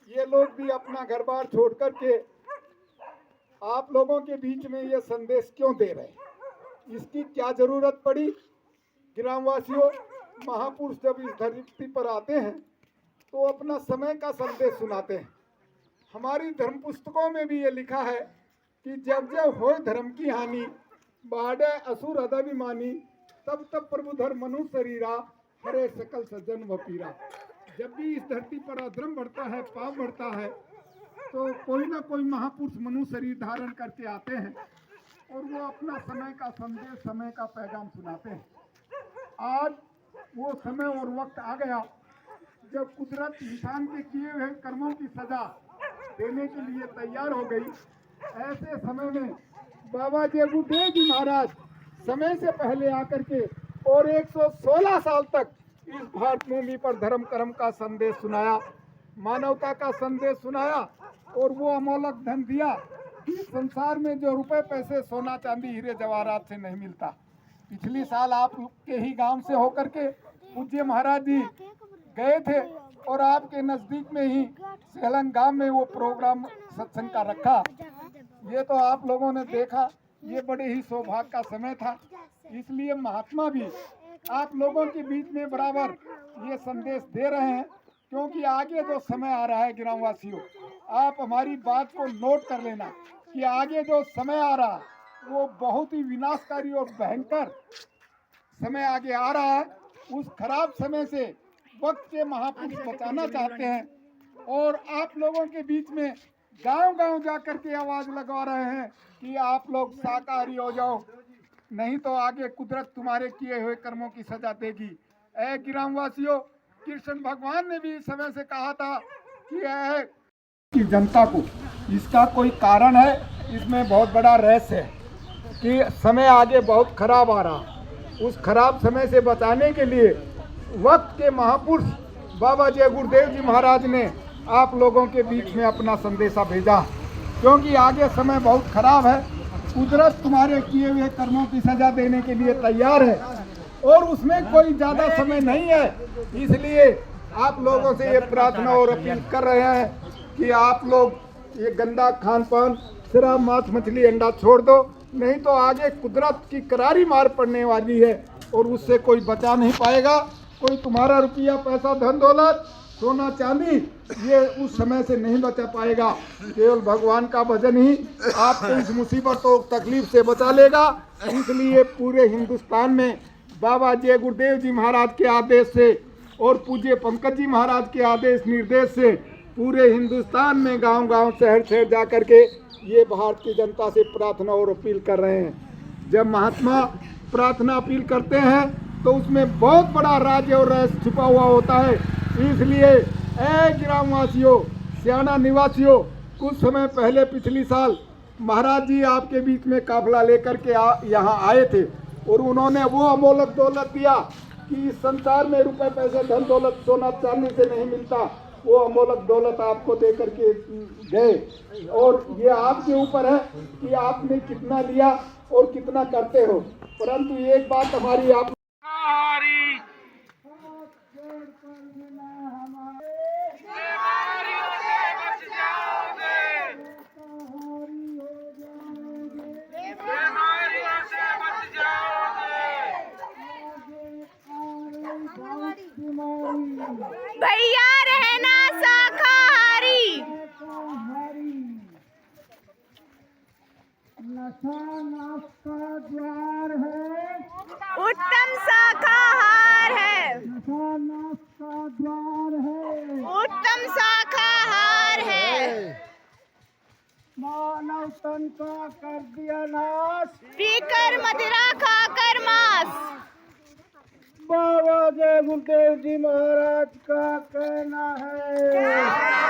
ये लोग भी अपना घर बार छोड़ करके आप लोगों के बीच में ये संदेश क्यों दे रहे हैं, इसकी क्या जरूरत पड़ी। ग्रामवासियों, महापुरुष जब इस धरती पर आते हैं तो अपना समय का संदेश सुनाते हैं। हमारी धर्म पुस्तकों में भी ये लिखा है कि जब जब हो धर्म की हानि, बाढ़े असुर अदभिमानी, तब तब प्रभु धर्म मनु शरीरा, हरे सकल सज्जन व पीरा। जब भी इस धरती पर अधर्म बढ़ता है, पाप बढ़ता है, तो कोई ना कोई महापुरुष मनु शरीर धारण करके आते हैं और वो अपना समय का संदेश, समय का पैगाम सुनाते हैं। आज वो समय और वक्त आ गया जब कुदरत इंसान के किए हुए कर्मों की सजा देने के लिए तैयार हो गई। ऐसे समय में बाबा जगुदेव जी महाराज समय से पहले आकर के और 116 साल तक इस भारत भूमि पर धर्म कर्म का संदेश सुनाया, मानवता का संदेश सुनाया और वो अमोलक धन दिया कि संसार में जो रुपए पैसे, सोना चांदी, हीरे जवाहरात से नहीं मिलता। पिछली साल आप के ही गांव से होकर के पूज्य महाराज जी गए थे और आपके नजदीक में ही सेलंग गांव में वो प्रोग्राम सत्संग का रखा। ये तो आप लोगों ने देखा, ये बड़े ही सौभाग्य का समय था। इसलिए महात्मा भी आप लोगों के बीच में बराबर ये संदेश दे रहे हैं, क्योंकि आगे जो समय आ रहा है ग्रामवासियों, आप हमारी बात को नोट कर लेना कि आगे जो समय आ रहा है वो बहुत ही विनाशकारी और भयंकर समय आगे आ रहा है। उस खराब समय से वक्त के महापुरुष बचाना चाहते हैं और आप लोगों के बीच में गांव-गांव जाकर के आवाज लगा रहे हैं कि आप लोग शाकाहारी हो जाओ, नहीं तो आगे कुदरत तुम्हारे किए हुए कर्मों की सजा देगी। ऐ ग्रामवासियों, कृष्ण भगवान ने भी इस समय से कहा था कि जनता को इसका कोई कारण है, इसमें बहुत बड़ा रहस्य है कि समय आगे बहुत खराब आ रहा। उस खराब समय से बचाने के लिए वक्त के महापुरुष बाबा जय गुरुदेव जी महाराज ने आप लोगों के बीच में अपना संदेशा भेजा, क्योंकि आगे समय बहुत खराब है। कुदरत तुम्हारे किए हुए कर्मों की सजा देने के लिए तैयार है और उसमें कोई ज़्यादा समय नहीं है। इसलिए आप लोगों से ये प्रार्थना और अपील कर रहे हैं कि आप लोग ये गंदा खान पान, शराब, मांस, मछली, अंडा छोड़ दो, नहीं तो आगे कुदरत की करारी मार पड़ने वाली है और उससे कोई बचा नहीं पाएगा। कोई तुम्हारा रुपया, पैसा, धन दौलत, सोना चांदी ये उस समय से नहीं बचा पाएगा। केवल भगवान का भजन ही आपको इस मुसीबत और तकलीफ से बचा लेगा। इसलिए पूरे हिंदुस्तान में बाबा जय गुरुदेव जी महाराज के आदेश से और पूज्य पंकज जी महाराज के आदेश निर्देश से पूरे हिंदुस्तान में गांव-गांव, शहर-शहर जा कर के ये भारत की जनता से प्रार्थना और अपील कर रहे हैं। जब महात्मा प्रार्थना अपील करते हैं तो उसमें बहुत बड़ा राज और रहस्य छुपा हुआ होता है। इसलिए ऐ ग्रामवासियों, सियाना निवासियों, कुछ समय पहले पिछली साल महाराज जी आपके बीच में काफिला लेकर के यहाँ आए थे और उन्होंने वो अमोलक दौलत दिया कि इस संसार में रुपए पैसे, धन दौलत, सोना चांदी से नहीं मिलता। वो अमोलक दौलत आपको दे करके गए और ये आपके ऊपर है कि आपने कितना लिया और कितना करते हो। परंतु एक बात हमारी आप भैया रहना शाकाहारी। नशा नाश का द्वार है, उत्तम शाकाहार है। नशा नाश का द्वार है, उत्तम शाकाहार है। मानव तन का कर दिया नाश, पीकर मदिरा खाकर मांस। बाबा जय गुरुदेव जी महाराज का कहना है।